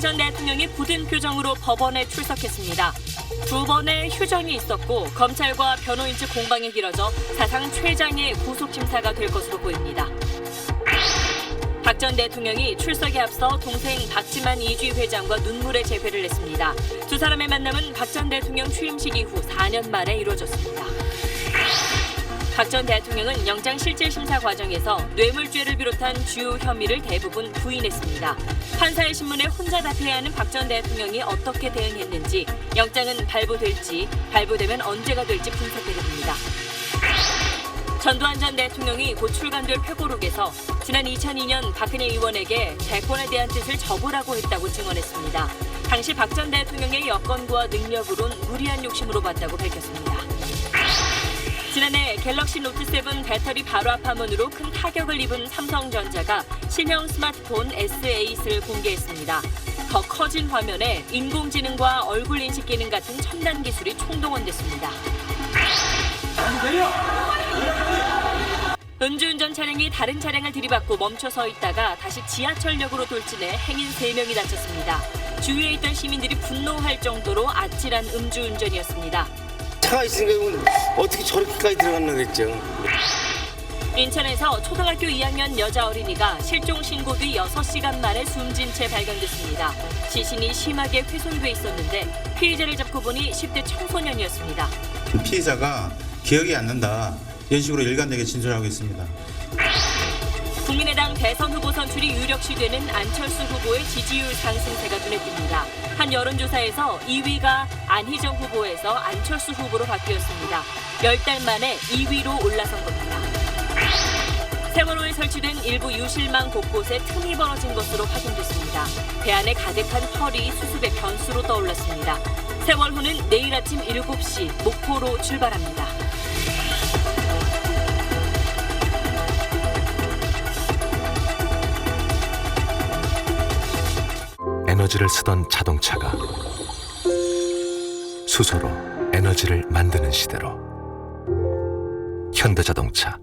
박근혜 전 대통령이 굳은 표정으로 법원에 출석했습니다. 두 번의 휴전이 있었고 검찰과 변호인 측 공방이 길어져 사상 최장의 구속심사가 될 것으로 보입니다. 박 전 대통령이 출석에 앞서 동생 박지만 이주희 회장과 눈물의 재회를 했습니다. 두 사람의 만남은 박 전 대통령 취임식 이후 4년 만에 이루어졌습니다. 박 전 대통령은 영장실질심사 과정에서 뇌물죄를 비롯한 주요 혐의를 대부분 부인했습니다. 판사의 신문에 혼자 답해야 하는 박 전 대통령이 어떻게 대응했는지, 영장은 발부될지, 발부되면 언제가 될지 분석해봅니다. 전두환 전 대통령이 곧 출간될 회고록에서 지난 2002년 박근혜 의원에게 대권에 대한 뜻을 접으라고 했다고 증언했습니다. 당시 박 전 대통령의 여건과 능력으론 무리한 욕심으로 봤다고 밝혔습니다. 지난해 갤럭시 노트 7 배터리 발화 파문으로 큰 타격을 입은 삼성전자가 신형 스마트폰 S8을 공개했습니다. 더 커진 화면에 인공지능과 얼굴 인식 기능 같은 첨단 기술이 총동원됐습니다. 음주운전 차량이 다른 차량을 들이받고 멈춰 서 있다가 다시 지하철역으로 돌진해 행인 3명이 다쳤습니다. 주위에 있던 시민들이 분노할 정도로 아찔한 음주운전이었습니다. 차가 있으니까 어떻게 저렇게까지 들어갔나 그랬죠. 인천에서 초등학교 2학년 여자 어린이가 실종 신고 뒤 6시간 만에 숨진 채 발견됐습니다. 시신이 심하게 훼손돼 있었는데 피해자를 잡고 보니 10대 청소년이었습니다. 피해자가 기억이 안 난다. 이런 식으로 일관되게 진술하고 있습니다. 국민의당 대선 후보 선출이 유력시되는 안철수 후보의 지지율 상승세가 눈에 띕니다. 한 여론조사에서 2위가 안희정 후보에서 안철수 후보로 바뀌었습니다. 10달 만에 2위로 올라선 겁니다. 세월호에 설치된 일부 유실망 곳곳에 틈이 벌어진 것으로 확인됐습니다. 배 안에 가득한 털이 수습의 변수로 떠올랐습니다. 세월호는 내일 아침 7시 목포로 출발합니다. 에너지를 쓰던 자동차가 수소로 에너지를 만드는 시대로 현대자동차.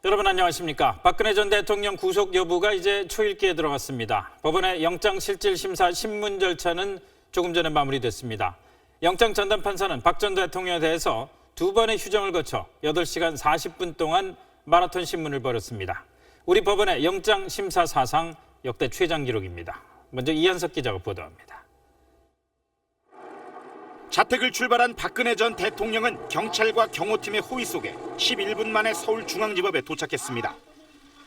여러분 안녕하십니까? 박근혜 전 대통령 구속 여부가 이제 초읽기에 들어갔습니다. 법원의 영장실질심사 신문 절차는 조금 전에 마무리됐습니다. 영장 전담 판사는 박 전 대통령에 대해서 2번의 휴정을 거쳐 8시간 40분 동안 마라톤 신문을 벌였습니다. 우리 법원의 영장심사 사상 역대 최장 기록입니다. 먼저 이한석 기자가 보도합니다. 자택을 출발한 박근혜 전 대통령은 경찰과 경호팀의 호위 속에 11분 만에 서울중앙지법에 도착했습니다.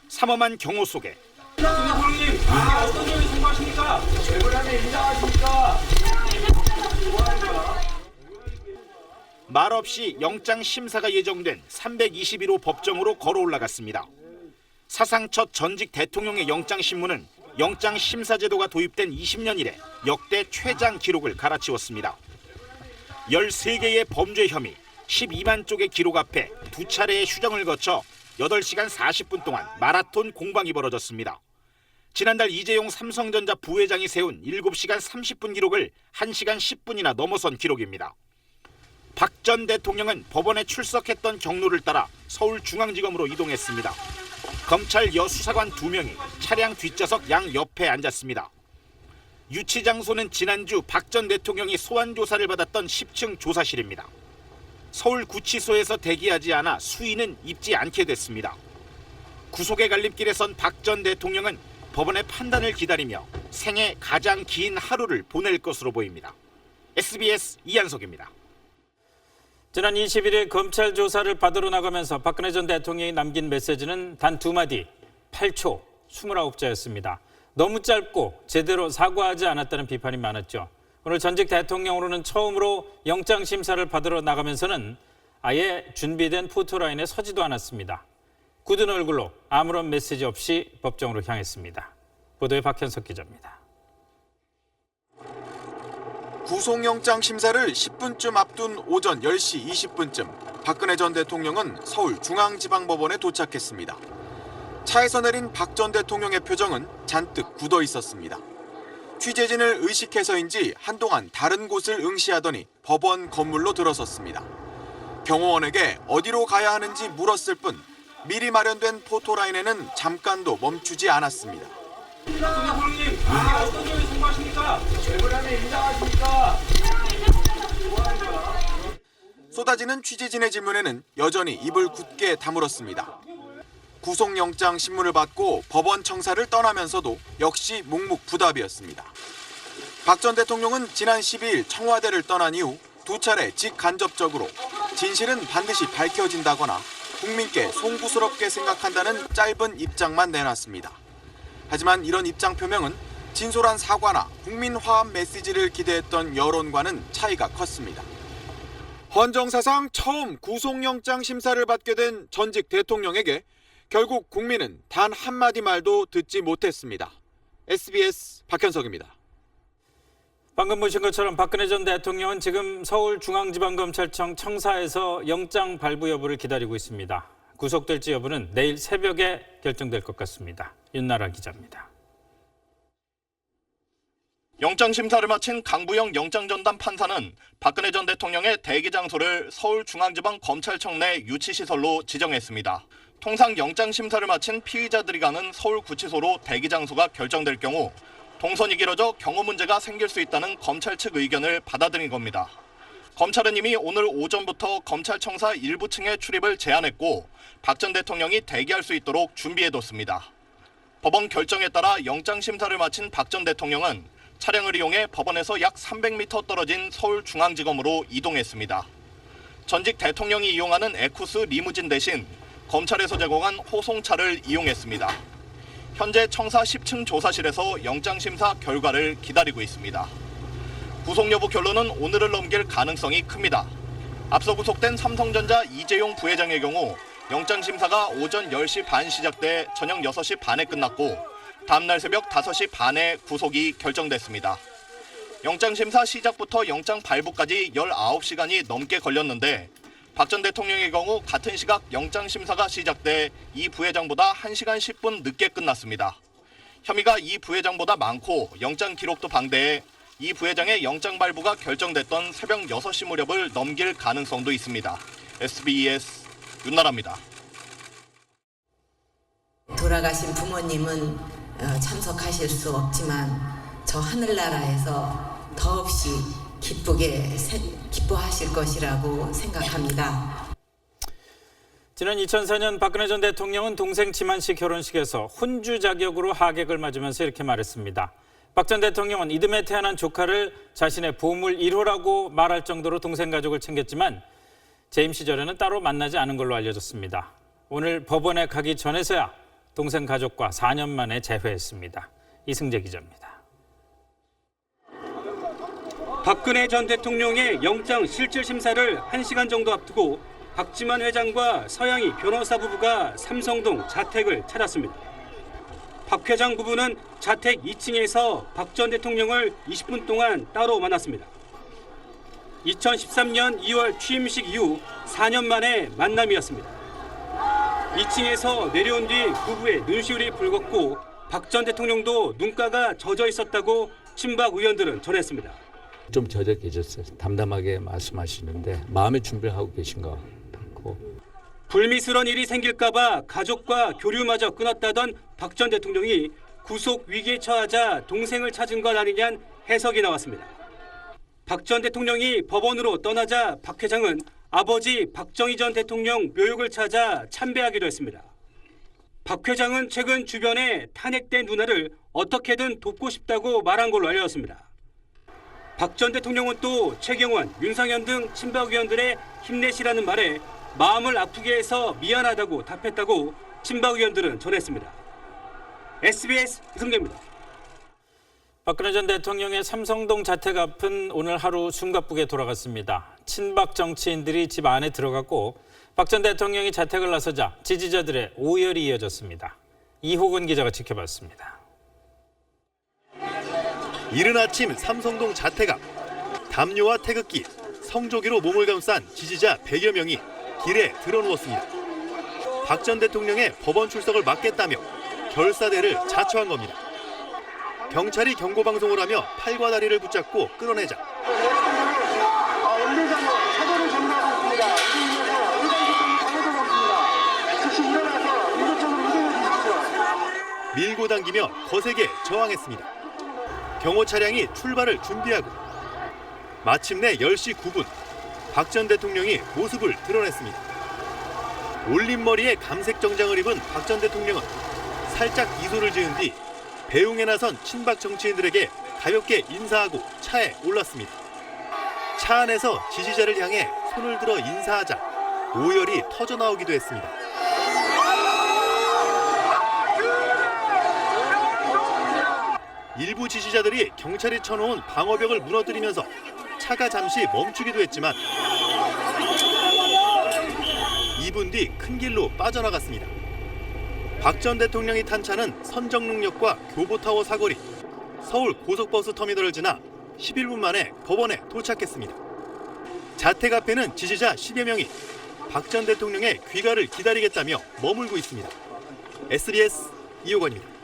삼엄한 경호 속에 부장님, 어떤 점이 궁금하십니까? 죄불함에 인정하십니까? 말없이 영장 심사가 예정된 321호 법정으로 걸어 올라갔습니다. 사상 첫 전직 대통령의 영장 신문은 영장 심사 제도가 도입된 20년 이래 역대 최장 기록을 갈아치웠습니다. 13개의 범죄 혐의, 12만 쪽의 기록 앞에 2차례의 휴정을 거쳐 8시간 40분 동안 마라톤 공방이 벌어졌습니다. 지난달 이재용 삼성전자 부회장이 세운 7시간 30분 기록을 1시간 10분이나 넘어선 기록입니다. 박 전 대통령은 법원에 출석했던 경로를 따라 서울중앙지검으로 이동했습니다. 검찰 여수사관 2명이 차량 뒷좌석 양 옆에 앉았습니다. 유치 장소는 지난주 박 전 대통령이 소환 조사를 받았던 10층 조사실입니다. 서울구치소에서 대기하지 않아 수위는 입지 않게 됐습니다. 구속의 갈림길에 선 박 전 대통령은 법원의 판단을 기다리며 생애 가장 긴 하루를 보낼 것으로 보입니다. SBS 이한석입니다. 지난 21일 검찰 조사를 받으러 나가면서 박근혜 전 대통령이 남긴 메시지는 단 2마디, 8초, 29자였습니다. 너무 짧고 제대로 사과하지 않았다는 비판이 많았죠. 오늘 전직 대통령으로는 처음으로 영장심사를 받으러 나가면서는 아예 준비된 포토라인에 서지도 않았습니다. 굳은 얼굴로 아무런 메시지 없이 법정으로 향했습니다. 보도에 박현석 기자입니다. 구속영장 심사를 10분쯤 앞둔 오전 10시 20분쯤 박근혜 전 대통령은 서울중앙지방법원에 도착했습니다. 차에서 내린 박 전 대통령의 표정은 잔뜩 굳어 있었습니다. 취재진을 의식해서인지 한동안 다른 곳을 응시하더니 법원 건물로 들어섰습니다. 경호원에게 어디로 가야 하는지 물었을 뿐 미리 마련된 포토라인에는 잠깐도 멈추지 않았습니다. 부장님, 이게 어떤 점에 송구하십니까? 죄불함에 인정하십니까? 쏟아지는 취재진의 질문에는 여전히 입을 굳게 다물었습니다. 구속영장 신문을 받고 법원 청사를 떠나면서도 역시 묵묵부답이었습니다. 박 전 대통령은 지난 12일 청와대를 떠난 이후 두 차례 직간접적으로 진실은 반드시 밝혀진다거나 국민께 송구스럽게 생각한다는 짧은 입장만 내놨습니다. 하지만 이런 입장 표명은 진솔한 사과나 국민 화합 메시지를 기대했던 여론과는 차이가 컸습니다. 헌정사상 처음 구속영장 심사를 받게 된 전직 대통령에게 결국 국민은 단 한마디 말도 듣지 못했습니다. SBS 박현석입니다. 방금 보신 것처럼 박근혜 전 대통령은 지금 서울중앙지방검찰청 청사에서 영장 발부 여부를 기다리고 있습니다. 구속될지 여부는 내일 새벽에 결정될 것 같습니다. 윤나라 기자입니다. 영장심사를 마친 강부영 영장전담 판사는 박근혜 전 대통령의 대기 장소를 서울중앙지방검찰청 내 유치시설로 지정했습니다. 통상 영장심사를 마친 피의자들이 가는 서울구치소로 대기 장소가 결정될 경우 동선이 길어져 경호 문제가 생길 수 있다는 검찰 측 의견을 받아들인 겁니다. 검찰은 이미 오늘 오전부터 검찰청사 일부 층의 출입을 제한했고 박 전 대통령이 대기할 수 있도록 준비해뒀습니다. 법원 결정에 따라 영장심사를 마친 박 전 대통령은 차량을 이용해 법원에서 약 300m 떨어진 서울중앙지검으로 이동했습니다. 전직 대통령이 이용하는 에쿠스 리무진 대신 검찰에서 제공한 호송차를 이용했습니다. 현재 청사 10층 조사실에서 영장심사 결과를 기다리고 있습니다. 구속 여부 결론은 오늘을 넘길 가능성이 큽니다. 앞서 구속된 삼성전자 이재용 부회장의 경우 영장심사가 오전 10시 반 시작돼 저녁 6시 반에 끝났고 다음날 새벽 5시 반에 구속이 결정됐습니다. 영장심사 시작부터 영장 발부까지 19시간이 넘게 걸렸는데 박 전 대통령의 경우 같은 시각 영장심사가 시작돼 이 부회장보다 1시간 10분 늦게 끝났습니다. 혐의가 이 부회장보다 많고 영장 기록도 방대해 이 부회장의 영장 발부가 결정됐던 새벽 6시 무렵을 넘길 가능성도 있습니다. SBS 윤나라입니다. 돌아가신 부모님은 참석하실 수 없지만 저 하늘나라에서 더없이 기뻐하실 것이라고 생각합니다. 지난 2004년 박근혜 전 대통령은 동생 지만식 결혼식에서 혼주 자격으로 하객을 맞으면서 이렇게 말했습니다. 박 전 대통령은 이듬해 태어난 조카를 자신의 보물 1호라고 말할 정도로 동생 가족을 챙겼지만 재임 시절에는 따로 만나지 않은 걸로 알려졌습니다. 오늘 법원에 가기 전에서야 동생 가족과 4년 만에 재회했습니다. 이승재 기자입니다. 박근혜 전 대통령의 영장 실질 심사를 1시간 정도 앞두고 박지만 회장과 서양희 변호사 부부가 삼성동 자택을 찾았습니다. 박 회장 부부는 자택 2층에서 박 전 대통령을 20분 동안 따로 만났습니다. 2013년 2월 취임식 이후 4년 만에 만남이었습니다. 2층에서 내려온 뒤 부부의 눈시울이 붉었고 박 전 대통령도 눈가가 젖어 있었다고 친박 의원들은 전했습니다. 좀 젖어 계셨어요. 담담하게 말씀하시는데 마음의 준비를 하고 계신 것 같고. 불미스러운 일이 생길까 봐 가족과 교류마저 끊었다던 박 전 대통령이 구속 위기에 처하자 동생을 찾은 것 아니냐는 해석이 나왔습니다. 박 전 대통령이 법원으로 떠나자 박 회장은 아버지 박정희 전 대통령 묘역을 찾아 참배하기도 했습니다. 박 회장은 최근 주변에 탄핵된 누나를 어떻게든 돕고 싶다고 말한 걸로 알려졌습니다. 박 전 대통령은 또 최경원, 윤상현 등 친박 의원들의 힘내시라는 말에 마음을 아프게 해서 미안하다고 답했다고 친박 의원들은 전했습니다. SBS 이승재입니다. 박근혜 전 대통령의 삼성동 자택 앞은 오늘 하루 숨가쁘게 돌아갔습니다. 친박 정치인들이 집 안에 들어갔고 박 전 대통령이 자택을 나서자 지지자들의 오열이 이어졌습니다. 이호근 기자가 지켜봤습니다. 이른 아침 삼성동 자택 앞, 담요와 태극기, 성조기로 몸을 감싼 지지자 100여 명이 길에 드러누웠습니다. 박 전 대통령의 법원 출석을 막겠다며 결사대를 자처한 겁니다. 경찰이 경고방송을 하며 팔과 다리를 붙잡고 끌어내자 밀고 밀고당기며 거세게 저항했습니다. 경호 차량이 출발을 준비하고 마침내 10시 9분 박 전 대통령이 모습을 드러냈습니다. 올린 머리에 감색 정장을 입은 박 전 대통령은 살짝 미소를 지은 뒤 배웅에 나선 친박 정치인들에게 가볍게 인사하고 차에 올랐습니다. 차 안에서 지지자를 향해 손을 들어 인사하자 오열이 터져나오기도 했습니다. 일부 지지자들이 경찰이 쳐놓은 방어벽을 무너뜨리면서 차가 잠시 멈추기도 했지만 2분 뒤 큰 길로 빠져나갔습니다. 박 전 대통령이 탄 차는 선정릉역과 교보타워 사거리, 서울 고속버스 터미널을 지나 11분 만에 법원에 도착했습니다. 자택 앞에는 지지자 10여 명이 박 전 대통령의 귀가를 기다리겠다며 머물고 있습니다. SBS 이호건입니다.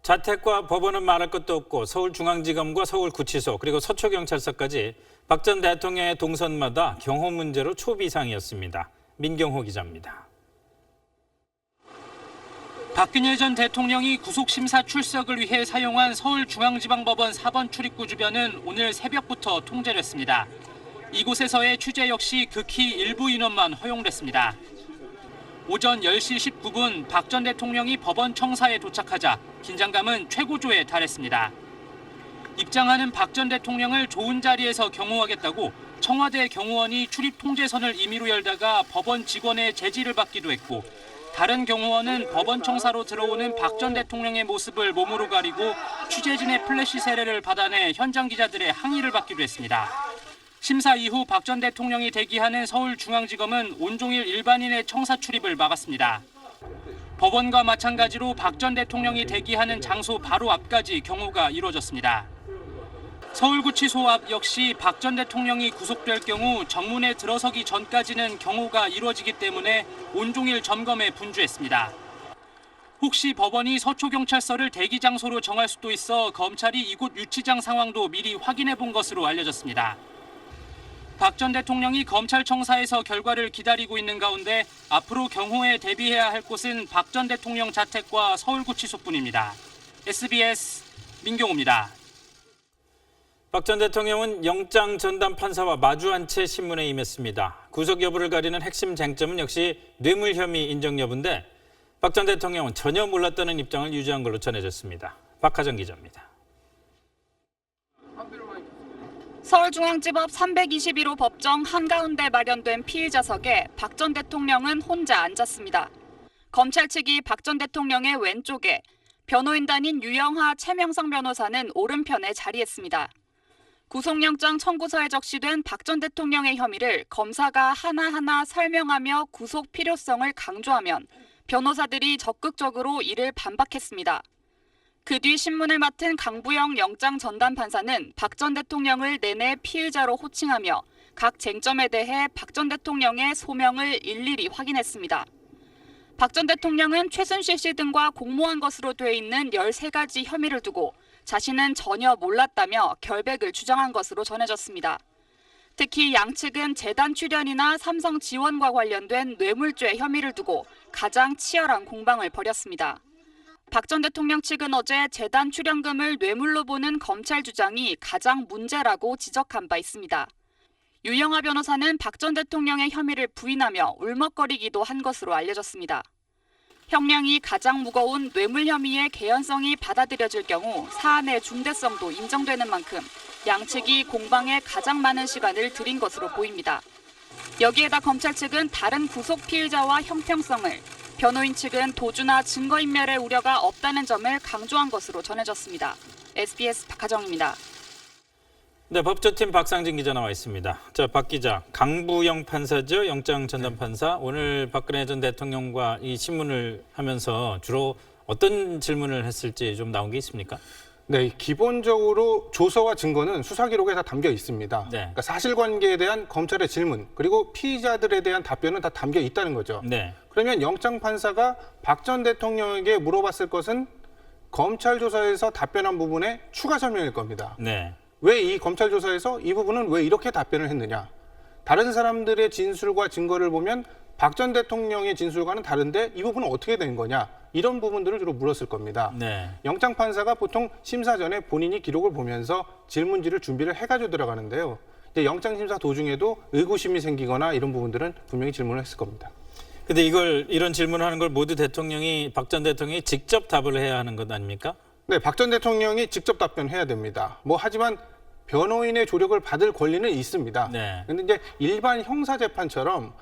자택과 법원은 말할 것도 없고 서울중앙지검과 서울구치소 그리고 서초경찰서까지 박 전 대통령의 동선마다 경호 문제로 초비상이었습니다. 민경호 기자입니다. 박근혜 전 대통령이 구속심사 출석을 위해 사용한 서울중앙지방법원 4번 출입구 주변은 오늘 새벽부터 통제됐습니다. 이곳에서의 취재 역시 극히 일부 인원만 허용됐습니다. 오전 10시 19분 박 전 대통령이 법원 청사에 도착하자 긴장감은 최고조에 달했습니다. 입장하는 박 전 대통령을 좋은 자리에서 경호하겠다고 청와대 경호원이 출입 통제선을 임의로 열다가 법원 직원의 제지를 받기도 했고 다른 경호원은 법원 청사로 들어오는 박 전 대통령의 모습을 몸으로 가리고 취재진의 플래시 세례를 받아내 현장 기자들의 항의를 받기도 했습니다. 심사 이후 박 전 대통령이 대기하는 서울중앙지검은 온종일 일반인의 청사 출입을 막았습니다. 법원과 마찬가지로 박 전 대통령이 대기하는 장소 바로 앞까지 경호가 이루어졌습니다. 서울구치소 앞 역시 박 전 대통령이 구속될 경우 정문에 들어서기 전까지는 경호가 이루어지기 때문에 온종일 점검에 분주했습니다. 혹시 법원이 서초경찰서를 대기 장소로 정할 수도 있어 검찰이 이곳 유치장 상황도 미리 확인해 본 것으로 알려졌습니다. 박 전 대통령이 검찰청사에서 결과를 기다리고 있는 가운데 앞으로 경호에 대비해야 할 곳은 박 전 대통령 자택과 서울구치소뿐입니다. SBS 민경호입니다. 박 전 대통령은 영장 전담 판사와 마주한 채 신문에 임했습니다. 구속 여부를 가리는 핵심 쟁점은 역시 뇌물 혐의 인정 여부인데 박 전 대통령은 전혀 몰랐다는 입장을 유지한 걸로 전해졌습니다. 박하정 기자입니다. 서울중앙지법 321호 법정 한가운데 마련된 피의자석에 박 전 대통령은 혼자 앉았습니다. 검찰 측이 박 전 대통령의 왼쪽에, 변호인단인 유영하, 최명성 변호사는 오른편에 자리했습니다. 구속영장 청구서에 적시된 박 전 대통령의 혐의를 검사가 하나하나 설명하며 구속 필요성을 강조하면 변호사들이 적극적으로 이를 반박했습니다. 그 뒤 신문을 맡은 강부영 영장 전담 판사는 박 전 대통령을 내내 피의자로 호칭하며 각 쟁점에 대해 박 전 대통령의 소명을 일일이 확인했습니다. 박 전 대통령은 최순실 씨 등과 공모한 것으로 돼 있는 13가지 혐의를 두고 자신은 전혀 몰랐다며 결백을 주장한 것으로 전해졌습니다. 특히 양측은 재단 출연이나 삼성 지원과 관련된 뇌물죄 혐의를 두고 가장 치열한 공방을 벌였습니다. 박 전 대통령 측은 어제 재단 출연금을 뇌물로 보는 검찰 주장이 가장 문제라고 지적한 바 있습니다. 유영하 변호사는 박 전 대통령의 혐의를 부인하며 울먹거리기도 한 것으로 알려졌습니다. 형량이 가장 무거운 뇌물 혐의의 개연성이 받아들여질 경우 사안의 중대성도 인정되는 만큼 양측이 공방에 가장 많은 시간을 들인 것으로 보입니다. 여기에다 검찰 측은 다른 구속 피의자와 형평성을, 변호인 측은 도주나 증거인멸의 우려가 없다는 점을 강조한 것으로 전해졌습니다. SBS 박하정입니다. 네, 법조팀 박상진 기자 나와 있습니다. 자, 박 기자, 강부영 판사죠, 영장 전담 판사. 오늘 박근혜 전 대통령과 이 신문을 하면서 주로 어떤 질문을 했을지 좀 나온 게 있습니까? 네, 기본적으로 조서와 증거는 수사 기록에 다 담겨 있습니다. 네. 그러니까 사실관계에 대한 검찰의 질문, 그리고 피의자들에 대한 답변은 다 담겨 있다는 거죠. 네. 그러면 영장 판사가 박 전 대통령에게 물어봤을 것은 검찰 조사에서 답변한 부분의 추가 설명일 겁니다. 네. 왜 이 검찰 조사에서 이 부분은 왜 이렇게 답변을 했느냐? 다른 사람들의 진술과 증거를 보면 박 전 대통령의 진술과는 다른데 이 부분은 어떻게 된 거냐? 이런 부분들을 주로 물었을 겁니다. 네. 영장 판사가 보통 심사 전에 본인이 기록을 보면서 질문지를 준비를 해가지고 들어가는데요. 이제 영장 심사 도중에도 의구심이 생기거나 이런 부분들은 분명히 질문을 했을 겁니다. 근데 이런 질문을 하는 걸 모두 박 전 대통령이 직접 답을 해야 하는 것 아닙니까? 네, 박 전 대통령이 직접 답변해야 됩니다. 하지만 변호인의 조력을 받을 권리는 있습니다. 네. 근데 이제 일반 형사 재판처럼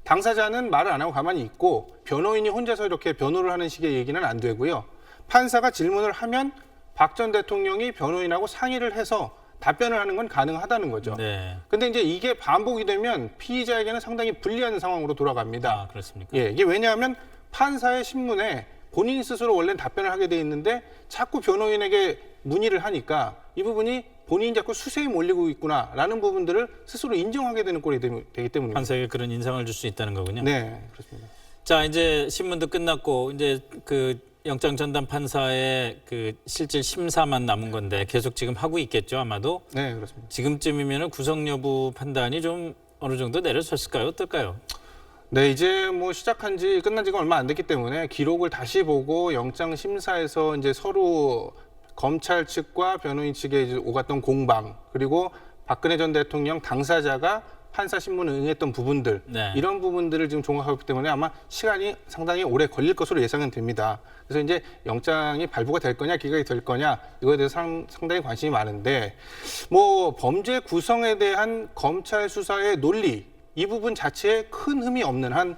당사자는 말을 안 하고 가만히 있고 변호인이 혼자서 이렇게 변호를 하는 식의 얘기는 안 되고요. 판사가 질문을 하면 박 전 대통령이 변호인하고 상의를 해서 답변을 하는 건 가능하다는 거죠. 네. 근데 이제 이게 반복이 되면 피의자에게는 상당히 불리한 상황으로 돌아갑니다. 아, 그렇습니까? 예, 이게 왜냐하면 판사의 신문에 본인 스스로 원래는 답변을 하게 돼 있는데 자꾸 변호인에게 문의를 하니까 이 부분이 본인이 자꾸 수세에 몰리고 있구나라는 부분들을 스스로 인정하게 되는 꼴이 되기 때문입니다. 판사에게 그런 인상을 줄 수 있다는 거군요. 네, 그렇습니다. 자, 이제 신문도 끝났고 이제 그 영장 전담 판사의 그 실질 심사만 남은 건데 계속 지금 하고 있겠죠, 아마도. 네, 그렇습니다. 지금쯤이면 구속 여부 판단이 좀 어느 정도 내려졌을까요? 어떨까요? 네, 이제 시작한 지 끝난 지가 얼마 안 됐기 때문에 기록을 다시 보고 영장 심사에서 이제 서로 검찰 측과 변호인 측에 이제 오갔던 공방, 그리고 박근혜 전 대통령 당사자가 판사 신문에 응했던 부분들, 네. 이런 부분들을 지금 종합하기 때문에 아마 시간이 상당히 오래 걸릴 것으로 예상은 됩니다. 그래서 이제 영장이 발부가 될 거냐 기각이 될 거냐 이거에 대해서 상당히 관심이 많은데 범죄 구성에 대한 검찰 수사의 논리 이 부분 자체에 큰 흠이 없는 한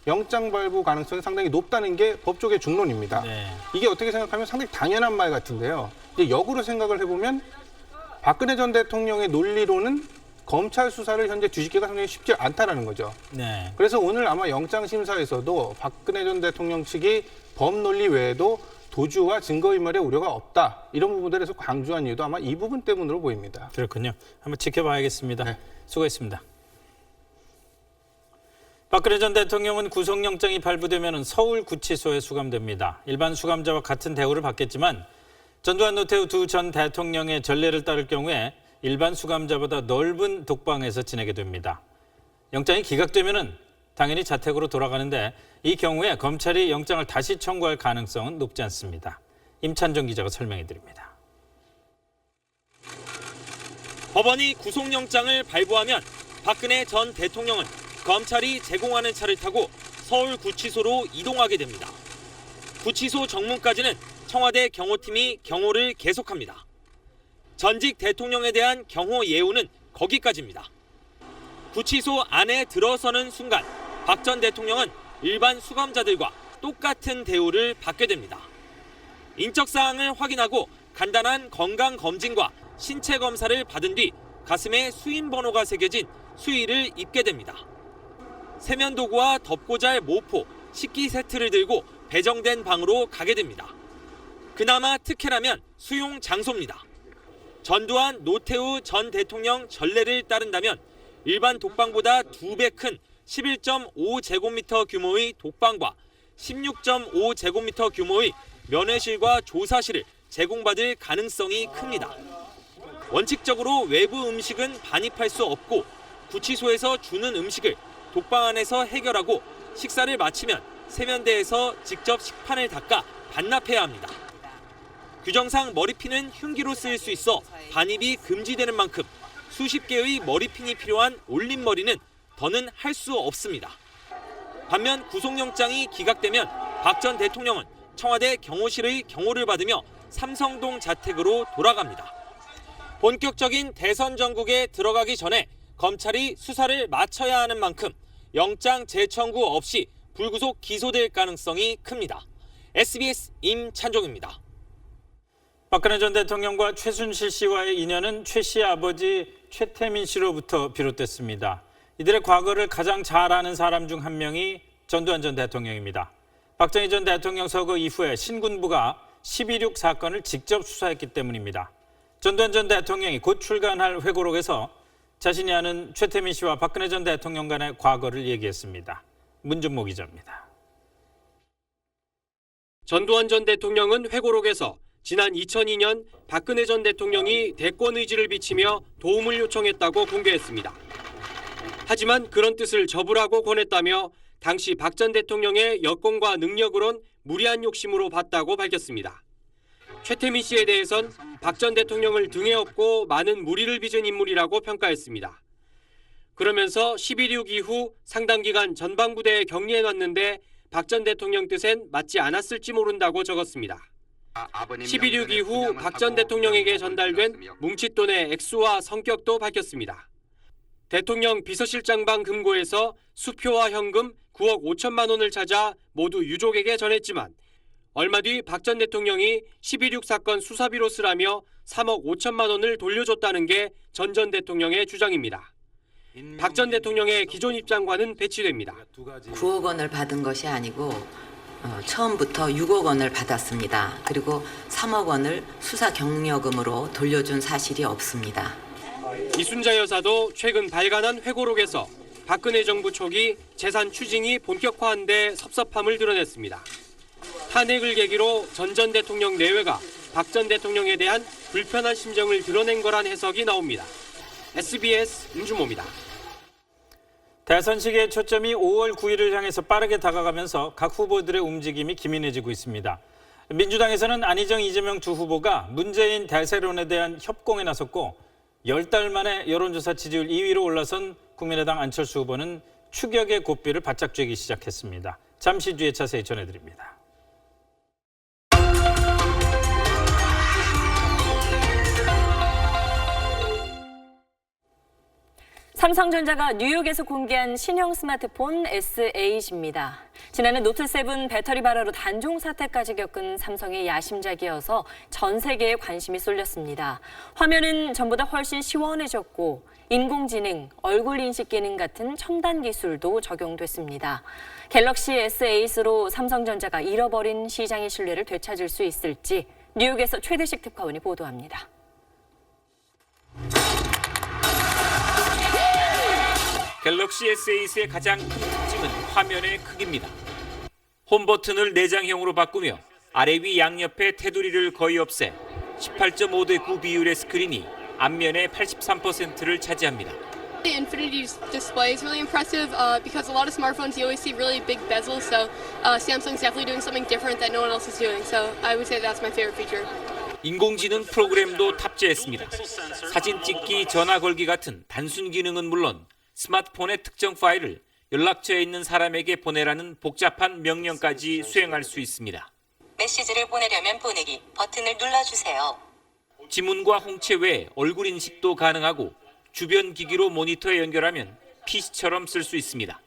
영장 발부 가능성이 상당히 높다는 게 법조계 중론입니다. 네. 이게 어떻게 생각하면 상당히 당연한 말 같은데요. 이제 역으로 생각을 해보면 박근혜 전 대통령의 논리로는 검찰 수사를 현재 뒤집기가 상당히 쉽지 않다라는 거죠. 네. 그래서 오늘 아마 영장 심사에서도 박근혜 전 대통령 측이 법 논리 외에도 도주와 증거인멸의 우려가 없다. 이런 부분들에서 강조한 이유도 아마 이 부분 때문으로 보입니다. 그렇군요. 한번 지켜봐야겠습니다. 네. 수고했습니다. 박근혜 전 대통령은 구속영장이 발부되면 서울구치소에 수감됩니다. 일반 수감자와 같은 대우를 받겠지만 전두환 노태우 두 전 대통령의 전례를 따를 경우에 일반 수감자보다 넓은 독방에서 지내게 됩니다. 영장이 기각되면 당연히 자택으로 돌아가는데 이 경우에 검찰이 영장을 다시 청구할 가능성은 높지 않습니다. 임찬종 기자가 설명해 드립니다. 법원이 구속영장을 발부하면 박근혜 전 대통령은 검찰이 제공하는 차를 타고 서울구치소로 이동하게 됩니다. 구치소 정문까지는 청와대 경호팀이 경호를 계속합니다. 전직 대통령에 대한 경호 예우는 거기까지입니다. 구치소 안에 들어서는 순간 박 전 대통령은 일반 수감자들과 똑같은 대우를 받게 됩니다. 인적 사항을 확인하고 간단한 건강 검진과 신체 검사를 받은 뒤 가슴에 수인 번호가 새겨진 수의를 입게 됩니다. 세면 도구와 덮고 잘 모포, 식기 세트를 들고 배정된 방으로 가게 됩니다. 그나마 특혜라면 수용 장소입니다. 전두환, 노태우 전 대통령 전례를 따른다면 일반 독방보다 2배 큰 11.5제곱미터 규모의 독방과 16.5제곱미터 규모의 면회실과 조사실을 제공받을 가능성이 큽니다. 원칙적으로 외부 음식은 반입할 수 없고 구치소에서 주는 음식을 독방 안에서 해결하고 식사를 마치면 세면대에서 직접 식판을 닦아 반납해야 합니다. 규정상 머리핀은 흉기로 쓰일 수 있어 반입이 금지되는 만큼 수십 개의 머리핀이 필요한 올림머리는 더는 할 수 없습니다. 반면 구속영장이 기각되면 박 전 대통령은 청와대 경호실의 경호를 받으며 삼성동 자택으로 돌아갑니다. 본격적인 대선 전국에 들어가기 전에 검찰이 수사를 마쳐야 하는 만큼 영장 재청구 없이 불구속 기소될 가능성이 큽니다. SBS 임찬종입니다. 박근혜 전 대통령과 최순실 씨와의 인연은 최 씨의 아버지 최태민 씨로부터 비롯됐습니다. 이들의 과거를 가장 잘 아는 사람 중 한 명이 전두환 전 대통령입니다. 박정희 전 대통령 서거 이후에 신군부가 12.6 사건을 직접 수사했기 때문입니다. 전두환 전 대통령이 곧 출간할 회고록에서 자신이 아는 최태민 씨와 박근혜 전 대통령 간의 과거를 얘기했습니다. 문준모 기자입니다. 전두환 전 대통령은 회고록에서 지난 2002년 박근혜 전 대통령이 대권 의지를 비치며 도움을 요청했다고 공개했습니다. 하지만 그런 뜻을 접으라고 권했다며 당시 박 전 대통령의 여건과 능력으론 무리한 욕심으로 봤다고 밝혔습니다. 최태민 씨에 대해선 박 전 대통령을 등에 업고 많은 무리를 빚은 인물이라고 평가했습니다. 그러면서 11.6 이후 상당 기간 전방부대에 격리해놨는데 박 전 대통령 뜻엔 맞지 않았을지 모른다고 적었습니다. 11.6 이후 박 전 대통령에게 전달된 뭉칫돈의 액수와 성격도 밝혔습니다. 대통령 비서실장방 금고에서 수표와 현금 9억 5천만 원을 찾아 모두 유족에게 전했지만 얼마 뒤 박 전 대통령이 11.6 사건 수사비로 쓰라며 3억 5천만 원을 돌려줬다는 게 전 대통령의 주장입니다. 박 전 대통령의 기존 입장과는 배치됩니다. 9억 원을 받은 것이 아니고 처음부터 6억 원을 받았습니다. 그리고 3억 원을 수사 경력금으로 돌려준 사실이 없습니다. 이순자 여사도 최근 발간한 회고록에서 박근혜 정부 초기 재산 추징이 본격화한 데 섭섭함을 드러냈습니다. 탄핵을 계기로 전 대통령 내외가 박 전 대통령에 대한 불편한 심정을 드러낸 거란 해석이 나옵니다. SBS 임주모입니다. 대선 시기의 초점이 5월 9일을 향해서 빠르게 다가가면서 각 후보들의 움직임이 기민해지고 있습니다. 민주당에서는 안희정, 이재명 두 후보가 문재인 대세론에 대한 협공에 나섰고 10달 만에 여론조사 지지율 2위로 올라선 국민의당 안철수 후보는 추격의 고삐를 바짝 쥐기 시작했습니다. 잠시 뒤에 자세히 전해드립니다. 삼성전자가 뉴욕에서 공개한 신형 스마트폰 S8입니다. 지난해 노트7 배터리 발화로 단종 사태까지 겪은 삼성의 야심작이어서 전 세계에 관심이 쏠렸습니다. 화면은 전보다 훨씬 시원해졌고 인공지능, 얼굴 인식 기능 같은 첨단 기술도 적용됐습니다. 갤럭시 S8로 삼성전자가 잃어버린 시장의 신뢰를 되찾을 수 있을지 뉴욕에서 최대식 특파원이 보도합니다. 갤럭시 S8의 가장 큰 특징은 화면의 크기입니다. 홈 버튼을 내장형으로 바꾸며 아래 위 양옆의 테두리를 거의 없애 18.5대 9 비율의 스크린이 앞면의 83%를 차지합니다. The Infinity display is really impressive because a lot of smartphones you always see really big bezels, so Samsung's definitely doing something different that no one else is doing. So I would say that's my favorite feature. 인공지능 프로그램도 탑재했습니다. 사진 찍기, 전화 걸기 같은 단순 기능은 물론 스마트폰의 특정 파일을 연락처에 있는 사람에게 보내라는 복잡한 명령까지 수행할 수 있습니다. 메시지를 보내려면 보내기 버튼을 눌러주세요. 지문과 홍채 외에 얼굴 인식도 가능하고 주변 기기로 모니터에 연결하면 PC처럼 쓸 수 있습니다.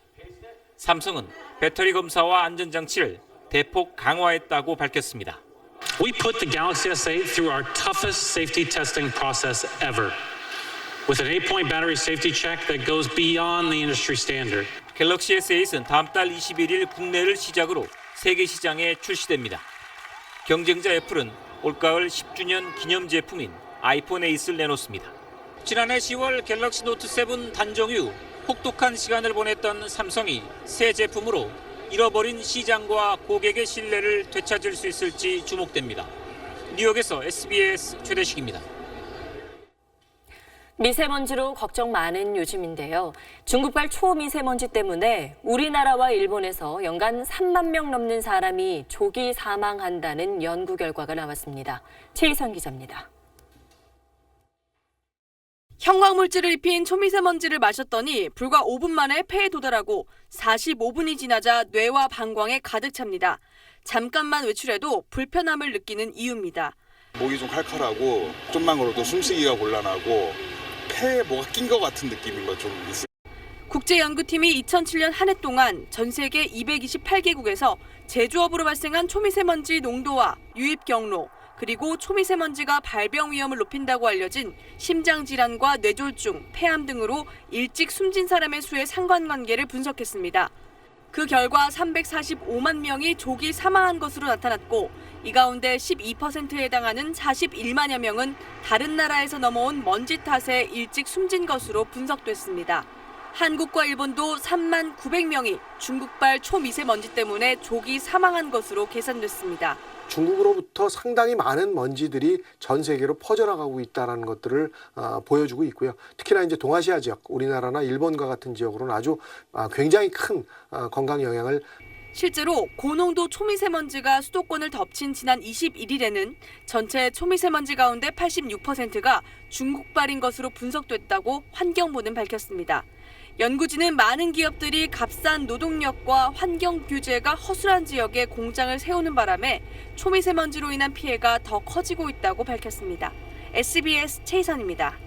삼성은 배터리 검사와 안전장치를 대폭 강화했다고 밝혔습니다. We put the Galaxy S8 through our toughest safety testing process ever. With an 8-point battery safety check that goes beyond the industry standard. 갤럭시 S8은 다음 달 21일 국내를 시작으로 세계 시장에 출시됩니다. 경쟁자 애플은 올가을 10주년 기념 제품인 아이폰 8을 내놓습니다. 지난해 10월 갤럭시 노트 7 단종 이후 혹독한 시간을 보냈던 삼성이 새 제품으로 잃어버린 시장과 고객의 신뢰를 되찾을 수 있을지 주목됩니다. 뉴욕에서 SBS 최대식입니다. 미세먼지로 걱정 많은 요즘인데요. 중국발 초미세먼지 때문에 우리나라와 일본에서 연간 3만 명 넘는 사람이 조기 사망한다는 연구 결과가 나왔습니다. 최희선 기자입니다. 형광물질을 입힌 초미세먼지를 마셨더니 불과 5분 만에 폐에 도달하고 45분이 지나자 뇌와 방광에 가득 찹니다. 잠깐만 외출해도 불편함을 느끼는 이유입니다. 목이 좀 칼칼하고 좀만 걸어도 숨쉬기가 곤란하고 폐에 뭐가 낀 것 같은 느낌인 거 좀 있어요. 국제연구팀이 2007년 한 해 동안 전 세계 228개국에서 제조업으로 발생한 초미세먼지 농도와 유입 경로, 그리고 초미세먼지가 발병 위험을 높인다고 알려진 심장질환과 뇌졸중, 폐암 등으로 일찍 숨진 사람의 수의 상관관계를 분석했습니다. 그 결과 345만 명이 조기 사망한 것으로 나타났고 이 가운데 12%에 해당하는 41만여 명은 다른 나라에서 넘어온 먼지 탓에 일찍 숨진 것으로 분석됐습니다. 한국과 일본도 3만 900명이 중국발 초미세먼지 때문에 조기 사망한 것으로 계산됐습니다. 중국으로부터 상당히 많은 먼지들이 전 세계로 퍼져나가고 있다는 것들을 보여주고 있고요. 특히나 이제 동아시아 지역, 우리나라나 일본과 같은 지역으로는 아주 굉장히 큰 건강 영향을. 실제로 고농도 초미세먼지가 수도권을 덮친 지난 21일에는 전체 초미세먼지 가운데 86%가 중국발인 것으로 분석됐다고 환경부는 밝혔습니다. 연구진은 많은 기업들이 값싼 노동력과 환경 규제가 허술한 지역에 공장을 세우는 바람에 초미세먼지로 인한 피해가 더 커지고 있다고 밝혔습니다. SBS 최희선입니다.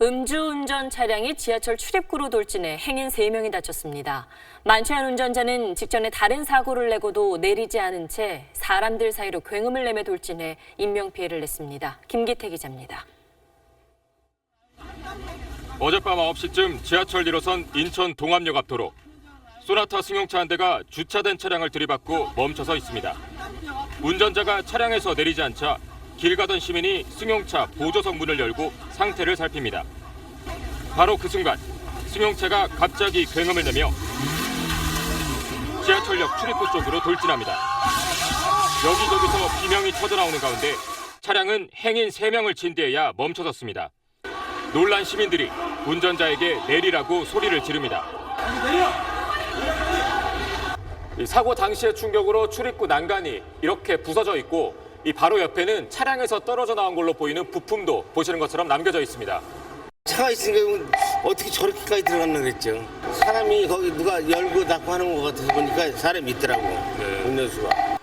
음주운전 차량이 지하철 출입구로 돌진해 행인 3명이 다쳤습니다. 만취한 운전자는 직전에 다른 사고를 내고도 내리지 않은 채 사람들 사이로 굉음을 내며 돌진해 인명피해를 냈습니다. 김기태 기자입니다. 어젯밤 9시쯤 지하철 1호선 인천 동암역 앞도로 소나타 승용차 한 대가 주차된 차량을 들이받고 멈춰서 있습니다. 운전자가 차량에서 내리지 않자 길 가던 시민이 승용차 보조석 문을 열고 상태를 살핍니다. 바로 그 순간 승용차가 갑자기 굉음을 내며 지하철역 출입구 쪽으로 돌진합니다. 여기저기서 비명이 터져나오는 가운데 차량은 행인 3명을 친 뒤에야 멈춰섰습니다. 놀란 시민들이 운전자에게 내리라고 소리를 지릅니다. 이 사고 당시의 충격으로 출입구 난간이 이렇게 부서져 있고 이 바로 옆에는 차량에서 떨어져 나온 걸로 보이는 부품도 보시는 것처럼 남겨져 있습니다. 차가 있으니까 어떻게 저렇게까지 들어갔나 그랬죠. 사람이 거기 누가 열고 닫고 하는 것 같아서 보니까 사람이 있더라고. 음료수가.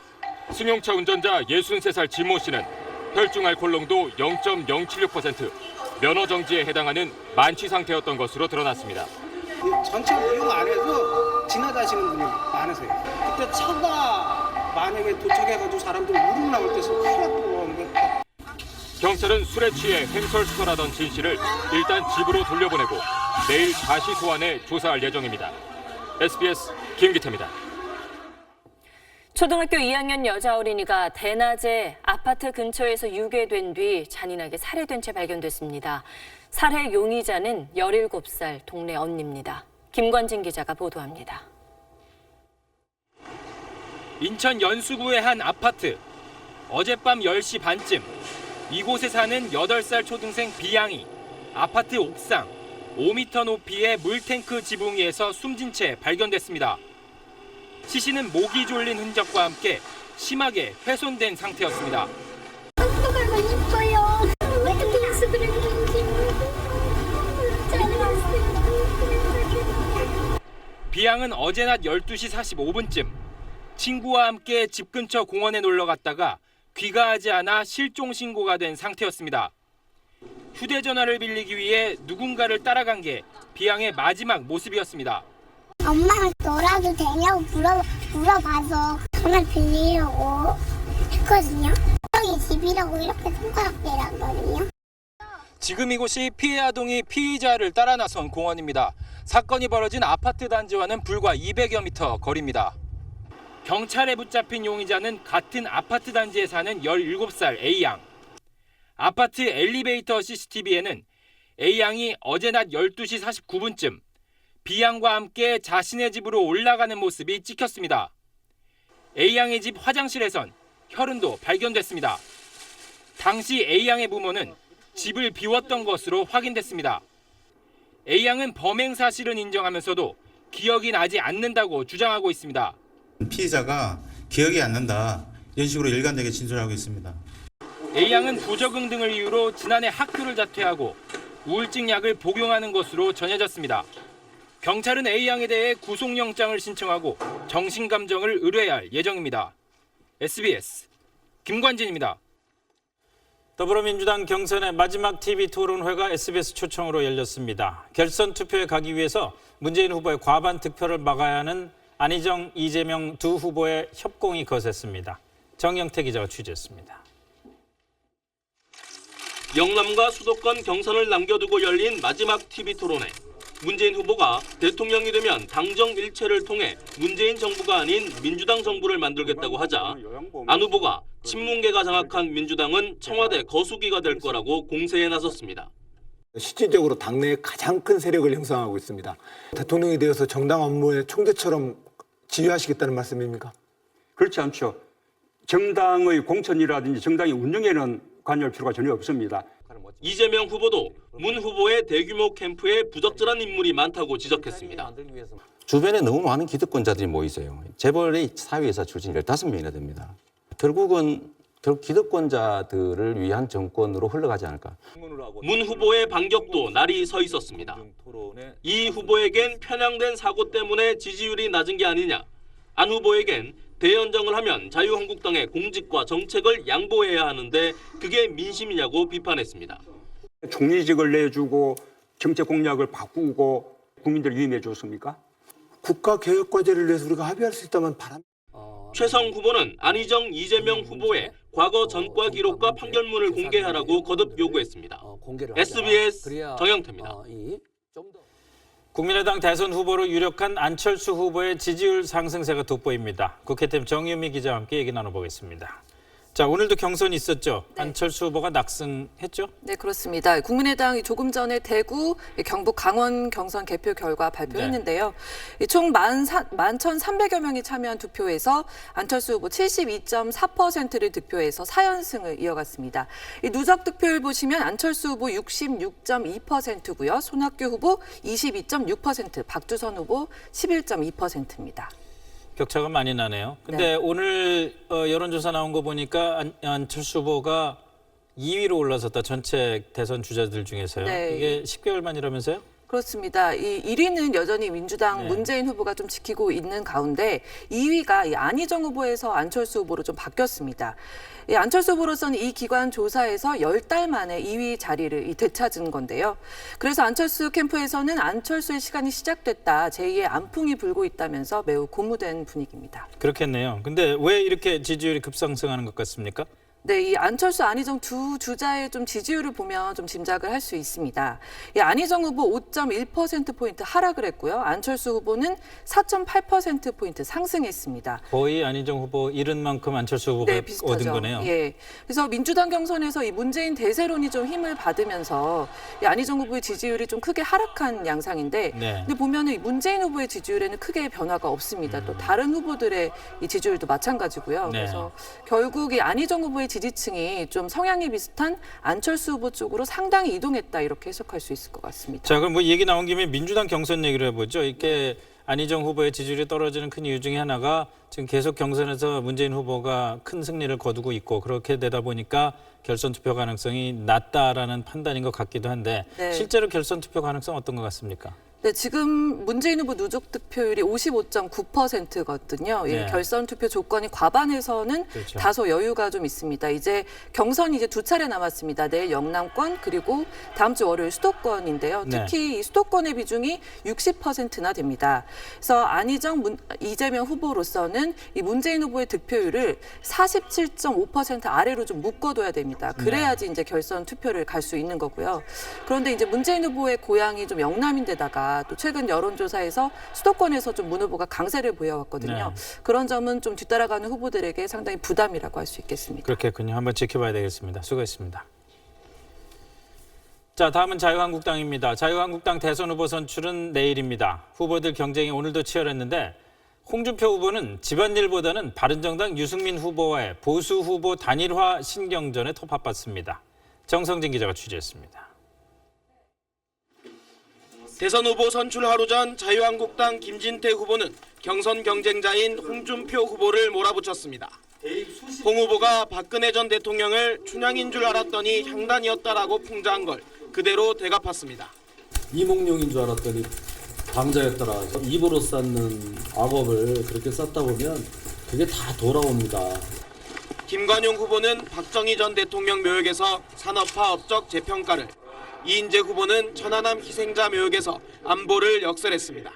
승용차 운전자 63살 진모 씨는 혈중 알코올 농도 0.076%, 면허 정지에 해당하는 만취 상태였던 것으로 드러났습니다. 전철 이용 안 해서 지나가시는 분이 많으세요. 그때 차가 만약에 도착해가지고 사람들 우르르 나올 때서 큰일 났다고. 경찰은 술에 취해 횡설수설하던 진 씨를 일단 집으로 돌려보내고 내일 다시 소환해 조사할 예정입니다. SBS 김기태입니다. 초등학교 2학년 여자 어린이가 대낮에 아파트 근처에서 유괴된 뒤 잔인하게 살해된 채 발견됐습니다. 살해 용의자는 17살 동네 언니입니다. 김관진 기자가 보도합니다. 인천 연수구의 한 아파트. 어젯밤 10시 반쯤 이곳에 사는 8살 초등생 B양이 아파트 옥상 5m 높이의 물탱크 지붕 위에서 숨진 채 발견됐습니다. 시 씨는 목이 졸린 흔적과 함께 심하게 훼손된 상태였습니다. B양은 어제 낮 12시 45분쯤 친구와 함께 집 근처 공원에 놀러 갔다가 귀가하지 않아 실종 신고가 된 상태였습니다. 휴대전화를 빌리기 위해 누군가를 따라간 게 B양의 마지막 모습이었습니다. 엄마랑 놀아도 되냐고 물어봐서 전화 빌리려고 했거든요. 여기 집이라고 이렇게 손가락 대놨거든요. 지금 이곳이 피해 아동이 피의자를 따라 나선 공원입니다. 사건이 벌어진 아파트 단지와는 불과 200여 미터 거리입니다. 경찰에 붙잡힌 용의자는 같은 아파트 단지에 사는 17살 A양. 아파트 엘리베이터 CCTV에는 A양이 어제 낮 12시 49분쯤 B양과 함께 자신의 집으로 올라가는 모습이 찍혔습니다. A양의 집 화장실에선 혈흔도 발견됐습니다. 당시 A양의 부모는 집을 비웠던 것으로 확인됐습니다. A양은 범행 사실은 인정하면서도 기억이 나지 않는다고 주장하고 있습니다. 피의자가 기억이 안 난다 이런 식으로 일관되게 진술하고 있습니다. A양은 부적응 등을 이유로 지난해 학교를 자퇴하고 우울증 약을 복용하는 것으로 전해졌습니다. 경찰은 A양에 대해 구속영장을 신청하고 정신감정을 의뢰할 예정입니다. SBS 김관진입니다. 더불어민주당 경선의 마지막 TV 토론회가 SBS 초청으로 열렸습니다. 결선 투표에 가기 위해서 문재인 후보의 과반 득표를 막아야 하는 안희정, 이재명 두 후보의 협공이 거셌습니다. 정영태 기자가 취재했습니다. 영남과 수도권 경선을 남겨두고 열린 마지막 TV 토론회. 문재인 후보가 대통령이 되면 당정 일체를 통해 문재인 정부가 아닌 민주당 정부를 만들겠다고 하자 안 후보가 친문계가 장악한 민주당은 청와대 거수기가 될 거라고 공세에 나섰습니다. 실질적으로 당내에 가장 큰 세력을 형성하고 있습니다. 대통령이 되어서 정당 업무의 총재처럼 지휘하시겠다는 말씀입니까? 그렇지 않죠. 정당의 공천이라든지 정당의 운영에는 관여할 필요가 전혀 없습니다. 이재명 후보도 문 후보의 대규모 캠프에 부적절한 인물이 많다고 지적했습니다. 주변에 너무 많은 기득권자들이 모여 있어요. 재벌의 사회이사 출신 15명이나 됩니다. 결국은 기득권자들을 위한 정권으로 흘러가지 않을까. 문 후보의 반격도 날이 서 있었습니다. 이 후보에겐 편향된 사고 때문에 지지율이 낮은 게 아니냐. 안 후보에겐 대연정을 하면 자유한국당의 공직과 정책을 양보해야 하는데 그게 민심이냐고 비판했습니다. 총리직을 내주고 정책 공약을 바꾸고 국민들 유임해 줬습니까? 국가개혁과제를 내서 우리가 합의할 수 있다면 바람. 최성 후보는 안희정, 이재명 후보의 과거 전과 기록과 판결문을 공개하라고 거듭 요구했습니다. SBS 정영태입니다. 국민의당 대선 후보로 유력한 안철수 후보의 지지율 상승세가 돋보입니다. 국회템 정유미 기자와 함께 얘기 나눠보겠습니다. 자, 오늘도 경선이 있었죠. 네. 안철수 후보가 낙승했죠? 네, 그렇습니다. 국민의당이 조금 전에 대구, 경북, 강원 경선 개표 결과 발표했는데요. 네. 총 11,300여 명이 참여한 투표에서 안철수 후보 72.4%를 득표해서 4연승을 이어갔습니다. 이 누적 득표율 보시면 안철수 후보 66.2%고요. 손학규 후보 22.6%, 박주선 후보 11.2%입니다. 격차가 많이 나네요. 근데 네. 오늘 여론조사 나온 거 보니까 안철수 후보가 2위로 올라섰다. 전체 대선 주자들 중에서요. 네. 이게 10개월 만이라면서요? 그렇습니다. 이 1위는 여전히 민주당 문재인 후보가 좀 지키고 있는 가운데 2위가 이 안희정 후보에서 안철수 후보로 좀 바뀌었습니다. 이 안철수 후보로서는 이 기관 조사에서 10달 만에 2위 자리를 되찾은 건데요. 그래서 안철수 캠프에서는 안철수의 시간이 시작됐다. 제2의 안풍이 불고 있다면서 매우 고무된 분위기입니다. 그렇겠네요. 근데 왜 이렇게 지지율이 급상승하는 것 같습니까? 네, 이 안철수, 안희정 두 주자의 좀 지지율을 보면 좀 짐작을 할 수 있습니다. 이 안희정 후보 5.1%포인트 하락을 했고요. 안철수 후보는 4.8%포인트 상승했습니다. 거의 안희정 후보 잃은 만큼 안철수 후보가 네, 비슷하죠. 얻은 거네요. 예. 그래서 민주당 경선에서 이 문재인 대세론이 좀 힘을 받으면서 이 안희정 후보의 지지율이 좀 크게 하락한 양상인데 네. 근데 보면은 이 문재인 후보의 지지율에는 크게 변화가 없습니다. 또 다른 후보들의 이 지지율도 마찬가지고요. 네. 그래서 결국 이 안희정 후보의 지지층이 좀 성향이 비슷한 안철수 후보 쪽으로 상당히 이동했다 이렇게 해석할 수 있을 것 같습니다. 자, 그럼 뭐 얘기 나온 김에 민주당 경선 얘기를 해보죠. 이렇게 안희정 후보의 지지율이 떨어지는 큰 이유 중에 하나가 지금 계속 경선에서 문재인 후보가 큰 승리를 거두고 있고 그렇게 되다 보니까 결선 투표 가능성이 낮다라는 판단인 것 같기도 한데 네. 실제로 결선 투표 가능성 어떤 것 같습니까? 네, 지금 문재인 후보 누적 득표율이 55.9%거든요. 네. 예, 결선 투표 조건이 과반에서는 그렇죠. 다소 여유가 좀 있습니다. 이제 경선이 이제 2차례 남았습니다. 내일 영남권 그리고 다음 주 월요일 수도권인데요. 특히 이 수도권의 비중이 60%나 됩니다. 그래서 안희정, 이재명 후보로서는 이 문재인 후보의 득표율을 47.5% 아래로 좀 묶어둬야 됩니다. 그래야지 이제 결선 투표를 갈 수 있는 거고요. 그런데 이제 문재인 후보의 고향이 좀 영남인데다가 또 최근 여론조사에서 수도권에서 좀 문 후보가 강세를 보여왔거든요. 네. 그런 점은 좀 뒤따라가는 후보들에게 상당히 부담이라고 할 수 있겠습니다. 그렇겠군요. 한번 지켜봐야 되겠습니다. 수고했습니다. 자, 다음은 자유한국당입니다. 자유한국당 대선 후보 선출은 내일입니다. 후보들 경쟁이 오늘도 치열했는데 홍준표 후보는 집안일보다는 바른정당 유승민 후보와의 보수 후보 단일화 신경전에 더 바빴습니다. 정성진 기자가 취재했습니다. 대선 후보 선출 하루 전 자유한국당 김진태 후보는 경선 경쟁자인 홍준표 후보를 몰아붙였습니다. 홍 후보가 박근혜 전 대통령을 춘향인 줄 알았더니 향단이었다라고 풍자한 걸 그대로 되갚았습니다. 이몽룡인 줄 알았더니 방자였더라. 입으로 쌓는 악업을 그렇게 쌓다 보면 그게 다 돌아옵니다. 김관용 후보는 박정희 전 대통령 묘역에서 산업화 업적 재평가를, 이인재 후보는 천안함 희생자 묘역에서 안보를 역설했습니다.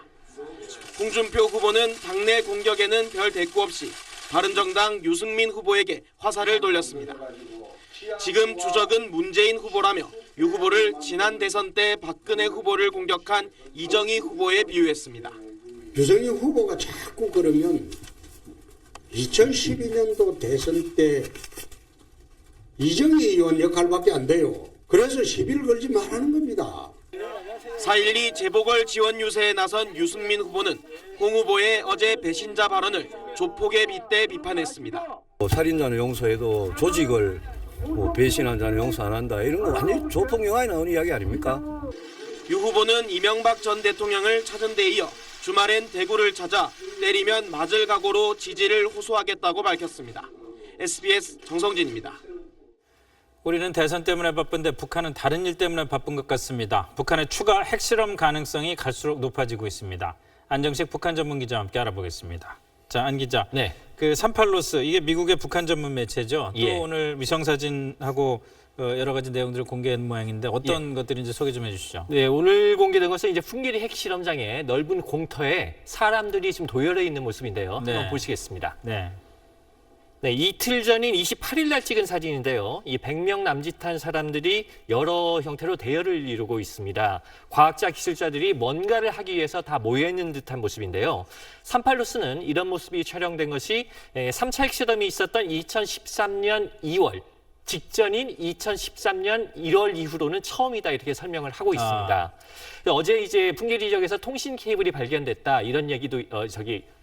홍준표 후보는 당내 공격에는 별 대꾸 없이 바른정당 유승민 후보에게 화살을 돌렸습니다. 지금 주적은 문재인 후보라며 유 후보를 지난 대선 때 박근혜 후보를 공격한 이정희 후보에 비유했습니다. 유정희 후보가 자꾸 그러면 2012년도 대선 때 이정희 의원 역할밖에 안 돼요. 그래서 시비를 걸지 말라는 겁니다. 4.12 재보궐 지원 유세에 나선 유승민 후보는 홍 후보의 어제 배신자 발언을 조폭에 빗대 비판했습니다. 살인자는 용서해도 조직을 배신한 자는 용서 안 한다. 이런 거 완전히 조폭 영화에 나오는 이야기 아닙니까? 유 후보는 이명박 전 대통령을 찾은 데 이어 주말엔 대구를 찾아 때리면 맞을 각오로 지지를 호소하겠다고 밝혔습니다. SBS 정성진입니다. 우리는 대선 때문에 바쁜데 북한은 다른 일 때문에 바쁜 것 같습니다. 북한의 추가 핵실험 가능성이 갈수록 높아지고 있습니다. 안정식 북한 전문 기자와 함께 알아보겠습니다. 자, 안 기자. 네. 그 38로스 이게 미국의 북한 전문 매체죠. 또 예. 오늘 위성 사진하고 여러 가지 내용들을 공개한 모양인데 어떤 것들인지 소개 좀 해주시죠. 네, 오늘 공개된 것은 이제 풍계리 핵실험장의 넓은 공터에 사람들이 지금 도열해 있는 모습인데요. 네. 한번 보시겠습니다. 네. 네, 이틀 전인 28일 날 찍은 사진인데요. 이 100명 남짓한 사람들이 여러 형태로 대열을 이루고 있습니다. 과학자, 기술자들이 뭔가를 하기 위해서 다 모여있는 듯한 모습인데요. 38로스는 이런 모습이 촬영된 것이 3차 핵실험이 있었던 2013년 2월, 직전인 2013년 1월 이후로는 처음이다 이렇게 설명을 하고 있습니다. 어제 이제 풍계리 지역에서 통신 케이블이 발견됐다 이런 얘기도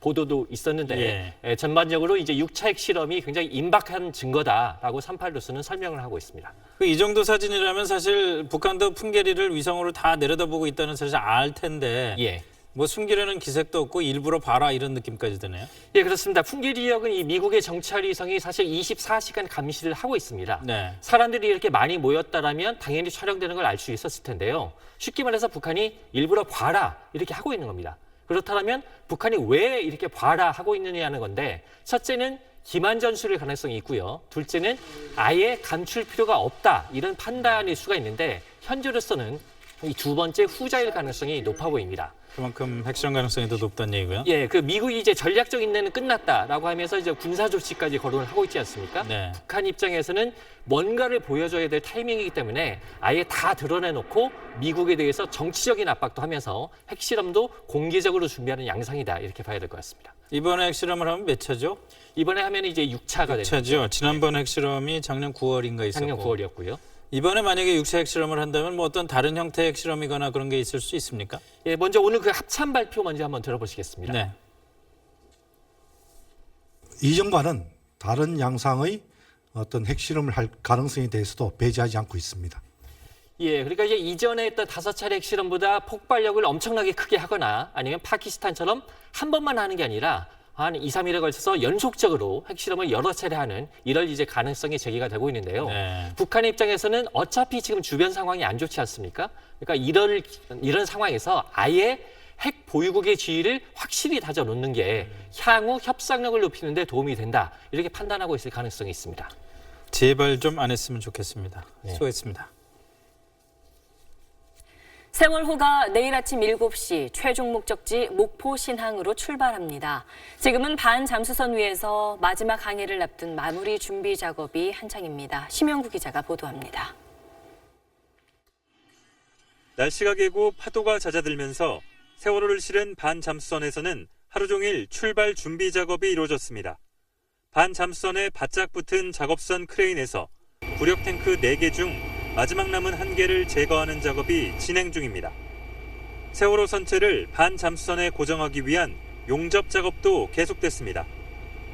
보도도 있었는데 전반적으로 이제 6차 핵실험이 굉장히 임박한 증거다라고 38로스는 설명을 하고 있습니다. 이 정도 사진이라면 사실 북한도 풍계리를 위성으로 다 내려다보고 있다는 사실 알 텐데. 예. 뭐 숨기려는 기색도 없고 일부러 봐라 이런 느낌까지 드네요. 예, 그렇습니다. 풍계리 지역은 이 미국의 정찰 위성이 사실 24시간 감시를 하고 있습니다. 네. 사람들이 이렇게 많이 모였다라면 당연히 촬영되는 걸 알 수 있었을 텐데요. 쉽게 말해서 북한이 일부러 봐라 이렇게 하고 있는 겁니다. 그렇다면 북한이 왜 이렇게 봐라 하고 있느냐는 건데 첫째는 기만 전술의 가능성이 있고요. 둘째는 아예 감출 필요가 없다 이런 판단일 수가 있는데 현재로서는 이 두 번째 후자일 가능성이 높아 보입니다. 그만큼 핵실험 가능성이 더 높다는 얘기고요. 예, 그 미국이 이제 전략적 인내는 끝났다라고 하면서 이제 군사 조치까지 거론을 하고 있지 않습니까? 네. 북한 입장에서는 뭔가를 보여줘야 될 타이밍이기 때문에 아예 다 드러내놓고 미국에 대해서 정치적인 압박도 하면서 핵실험도 공개적으로 준비하는 양상이다 이렇게 봐야 될 것 같습니다. 이번에 핵실험을 하면 몇 차죠? 이번에 하면 이제 6차가 되는 거죠. 6차죠. 지난번 핵실험이 작년 9월인가 있었고. 작년 9월이었고요. 이번에 만약에 6차 핵실험을 한다면 뭐 어떤 다른 형태의 핵실험이거나 그런 게 있을 수 있습니까? 예, 먼저 오늘 그 합참 발표 먼저 한번 들어보시겠습니다. 네. 이전과는 다른 양상의 어떤 핵실험을 할 가능성에 대해서도 배제하지 않고 있습니다. 예, 그러니까 이제 이전에 했던 5차례 핵실험보다 폭발력을 엄청나게 크게 하거나 아니면 파키스탄처럼 한 번만 하는 게 아니라 한 2, 3일에 걸쳐서 연속적으로 핵실험을 여러 차례 하는 이럴 이제 가능성이 제기가 되고 있는데요. 네. 북한의 입장에서는 어차피 지금 주변 상황이 안 좋지 않습니까? 그러니까 이런 상황에서 아예 핵 보유국의 지위를 확실히 다져놓는 게 향후 협상력을 높이는 데 도움이 된다. 이렇게 판단하고 있을 가능성이 있습니다. 제발 좀 안 했으면 좋겠습니다. 네. 수고했습니다. 세월호가 내일 아침 7시 최종 목적지 목포 신항으로 출발합니다. 지금은 반잠수선 위에서 마지막 항해를 앞둔 마무리 준비 작업이 한창입니다. 심영구 기자가 보도합니다. 날씨가 개고 파도가 잦아들면서 세월호를 실은 반잠수선에서는 하루 종일 출발 준비 작업이 이루어졌습니다. 반잠수선에 바짝 붙은 작업선 크레인에서 부력 탱크 4개 중 마지막 남은 1개를 제거하는 작업이 진행 중입니다. 세월호 선체를 반잠수선에 고정하기 위한 용접 작업도 계속됐습니다.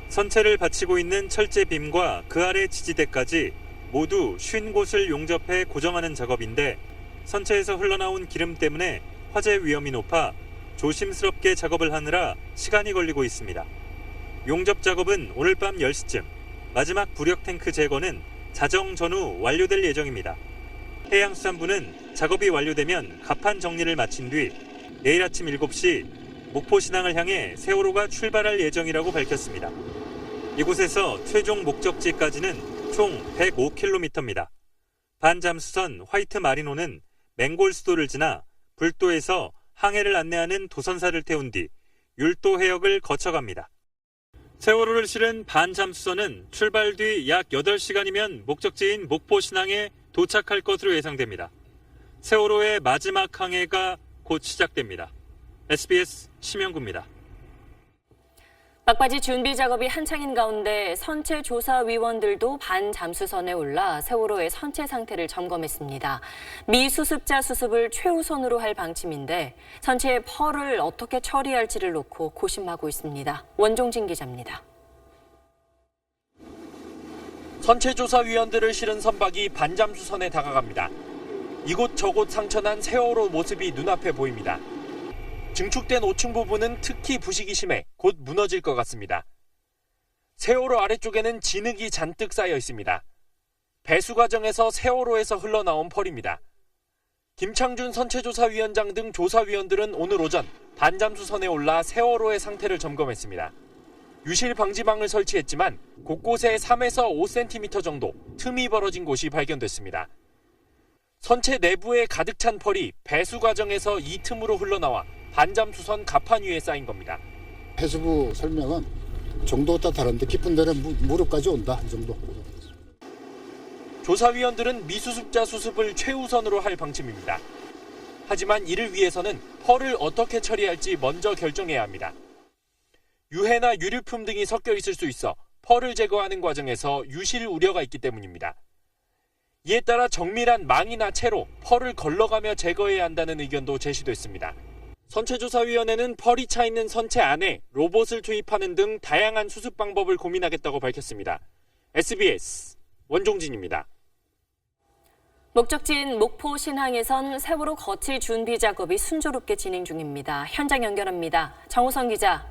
선체를 받치고 있는 철제빔과 그 아래 지지대까지 모두 50곳을 용접해 고정하는 작업인데 선체에서 흘러나온 기름 때문에 화재 위험이 높아 조심스럽게 작업을 하느라 시간이 걸리고 있습니다. 용접 작업은 오늘 밤 10시쯤, 마지막 부력 탱크 제거는 자정 전후 완료될 예정입니다. 해양수산부는 작업이 완료되면 갑판 정리를 마친 뒤 내일 아침 7시 목포 신항을 향해 세월호가 출발할 예정이라고 밝혔습니다. 이곳에서 최종 목적지까지는 총 105km입니다. 반잠수선 화이트 마리노는 맹골 수도를 지나 불도에서 항해를 안내하는 도선사를 태운 뒤 율도 해역을 거쳐갑니다. 세월호를 실은 반잠수선은 출발 뒤 약 8시간이면 목적지인 목포 신항에 도착할 것으로 예상됩니다. 세월호의 마지막 항해가 곧 시작됩니다. SBS 심영구입니다. 막바지 준비 작업이 한창인 가운데 선체 조사 위원들도 반잠수선에 올라 세월호의 선체 상태를 점검했습니다. 미수습자 수습을 최우선으로 할 방침인데 선체의 펄을 어떻게 처리할지를 놓고 고심하고 있습니다. 원종진 기자입니다. 선체조사위원들을 실은 선박이 반잠수선에 다가갑니다. 이곳저곳 상처난 세월호 모습이 눈앞에 보입니다. 증축된 5층 부분은 특히 부식이 심해 곧 무너질 것 같습니다. 세월호 아래쪽에는 진흙이 잔뜩 쌓여 있습니다. 배수 과정에서 세월호에서 흘러나온 펄입니다. 김창준 선체조사위원장 등 조사위원들은 오늘 오전 반잠수선에 올라 세월호의 상태를 점검했습니다. 유실 방지망을 설치했지만 곳곳에 3에서 5cm 정도 틈이 벌어진 곳이 발견됐습니다. 선체 내부에 가득 찬 펄이 배수 과정에서 이 틈으로 흘러나와 반잠수선 갑판 위에 쌓인 겁니다. 해수부 설명은 정도가 따라 다른데 깊은 데는 무릎까지 온다 이 정도. 조사위원들은 미수습자 수습을 최우선으로 할 방침입니다. 하지만 이를 위해서는 펄을 어떻게 처리할지 먼저 결정해야 합니다. 유해나 유류품 등이 섞여 있을 수 있어 펄을 제거하는 과정에서 유실 우려가 있기 때문입니다. 이에 따라 정밀한 망이나 채로 펄을 걸러가며 제거해야 한다는 의견도 제시됐습니다. 선체조사위원회는 펄이 차 있는 선체 안에 로봇을 투입하는 등 다양한 수습 방법을 고민하겠다고 밝혔습니다. SBS 원종진입니다. 목적지인 목포 신항에선 세월호 거치 준비 작업이 순조롭게 진행 중입니다. 현장 연결합니다. 정우선 기자.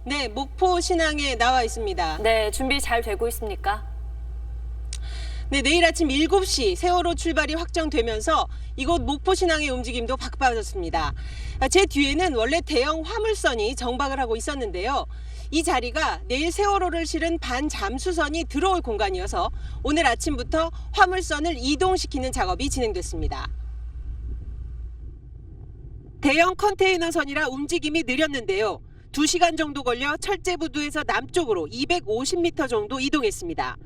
네, 목포 신항에 나와 있습니다. 네, 준비 잘 되고 있습니까? 네, 내일 아침 7시 세월호 출발이 확정되면서 이곳 목포 신항의 움직임도 바빠졌습니다. 제 뒤에는 원래 대형 화물선이 정박을 하고 있었는데요. 이 자리가 내일 세월호를 실은 반잠수선이 들어올 공간이어서 오늘 아침부터 화물선을 이동시키는 작업이 진행됐습니다. 대형 컨테이너선이라 움직임이 느렸는데요. 2시간 정도 걸려 철제부두에서 남쪽으로 250m 정도 이동했습니다.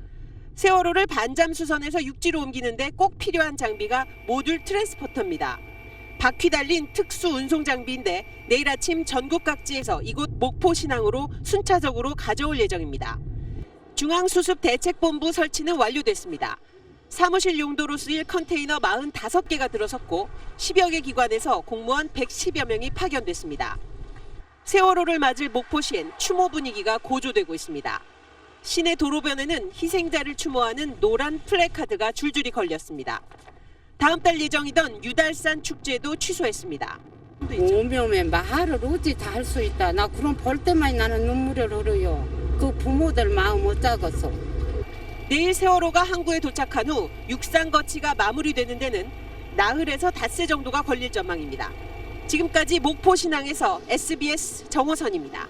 세월호를 반잠수선에서 육지로 옮기는데 꼭 필요한 장비가 모듈 트랜스포터입니다. 바퀴 달린 특수 운송 장비인데 내일 아침 전국 각지에서 이곳 목포 신항으로 순차적으로 가져올 예정입니다. 중앙수습대책본부 설치는 완료됐습니다. 사무실 용도로 쓰일 컨테이너 45개가 들어섰고 10여 개 기관에서 공무원 110여 명이 파견됐습니다. 세월호를 맞을 목포시엔 추모 분위기가 고조되고 있습니다. 시내 도로변에는 희생자를 추모하는 노란 플래카드가 줄줄이 걸렸습니다. 다음 달 예정이던 유달산 축제도 취소했습니다. 오면 말을 어찌 다 할 수 있다. 나 그런 볼 때만 나는 눈물을 흘려요. 그 부모들 마음 어쩌겠어. 내일 세월호가 항구에 도착한 후 육상 거치가 마무리되는 데는 나흘에서 닷새 정도가 걸릴 전망입니다. 지금까지 목포 신항에서 SBS 정호선입니다.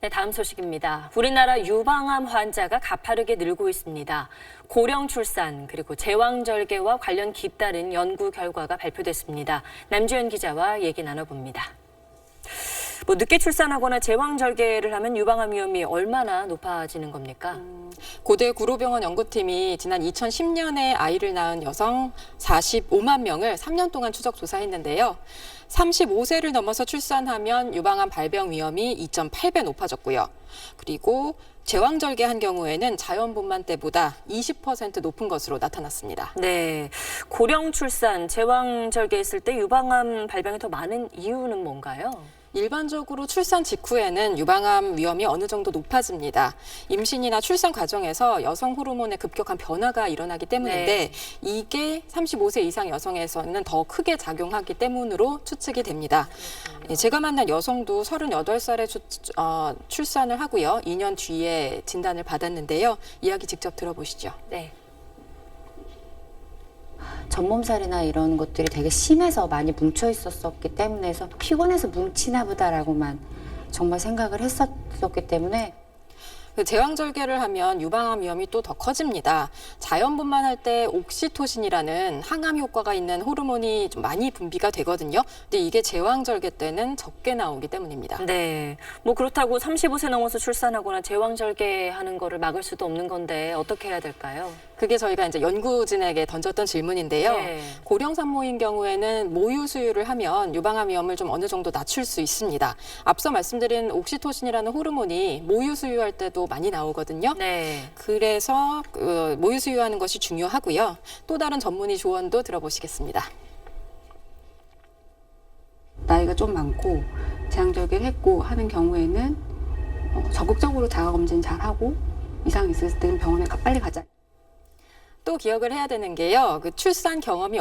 네, 다음 소식입니다. 우리나라 유방암 환자가 가파르게 늘고 있습니다. 고령 출산 그리고 제왕절개와 관련 깊다른 연구 결과가 발표됐습니다. 남주현 기자와 얘기 나눠봅니다. 늦게 출산하거나 제왕절개를 하면 유방암 위험이 얼마나 높아지는 겁니까? 고대 구로병원 연구팀이 지난 2010년에 아이를 낳은 여성 45만 명을 3년 동안 추적 조사했는데요. 35세를 넘어서 출산하면 유방암 발병 위험이 2.8배 높아졌고요. 그리고 제왕절개한 경우에는 자연분만 때보다 20% 높은 것으로 나타났습니다. 네, 고령 출산, 제왕절개했을 때 유방암 발병이 더 많은 이유는 뭔가요? 일반적으로 출산 직후에는 유방암 위험이 어느 정도 높아집니다. 임신이나 출산 과정에서 여성 호르몬의 급격한 변화가 일어나기 때문인데 이게 35세 이상 여성에서는 더 크게 작용하기 때문으로 추측이 됩니다. 제가 만난 여성도 38살에 출산을 하고요. 2년 뒤에 진단을 받았는데요. 이야기 직접 들어보시죠. 네. 전몸살이나 이런 것들이 되게 심해서 많이 뭉쳐 있었기 때문에 피곤해서 뭉치나 보다라고만 정말 생각을 했었기 때문에 제왕절개를 하면 유방암 위험이 또 더 커집니다. 자연분만할 때 옥시토신이라는 항암 효과가 있는 호르몬이 좀 많이 분비가 되거든요. 근데 이게 제왕절개 때는 적게 나오기 때문입니다. 네, 그렇다고 35세 넘어서 출산하거나 제왕절개하는 거를 막을 수도 없는 건데 어떻게 해야 될까요? 그게 저희가 이제 연구진에게 던졌던 질문인데요. 고령 산모인 경우에는 모유 수유를 하면 유방암 위험을 좀 어느 정도 낮출 수 있습니다. 앞서 말씀드린 옥시토신이라는 호르몬이 모유 수유할 때도 많이 나오거든요. 그래서 모유 수유하는 것이 중요하고요. 또 다른 전문의 조언도 들어보시겠습니다. 나이가 좀 많고 제왕절개를 했고 하는 경우에는 적극적으로 자가검진 잘하고 이상 있을 때는 병원에 빨리 가자. 또 기억을 해야 되는 게요. 출산 경험이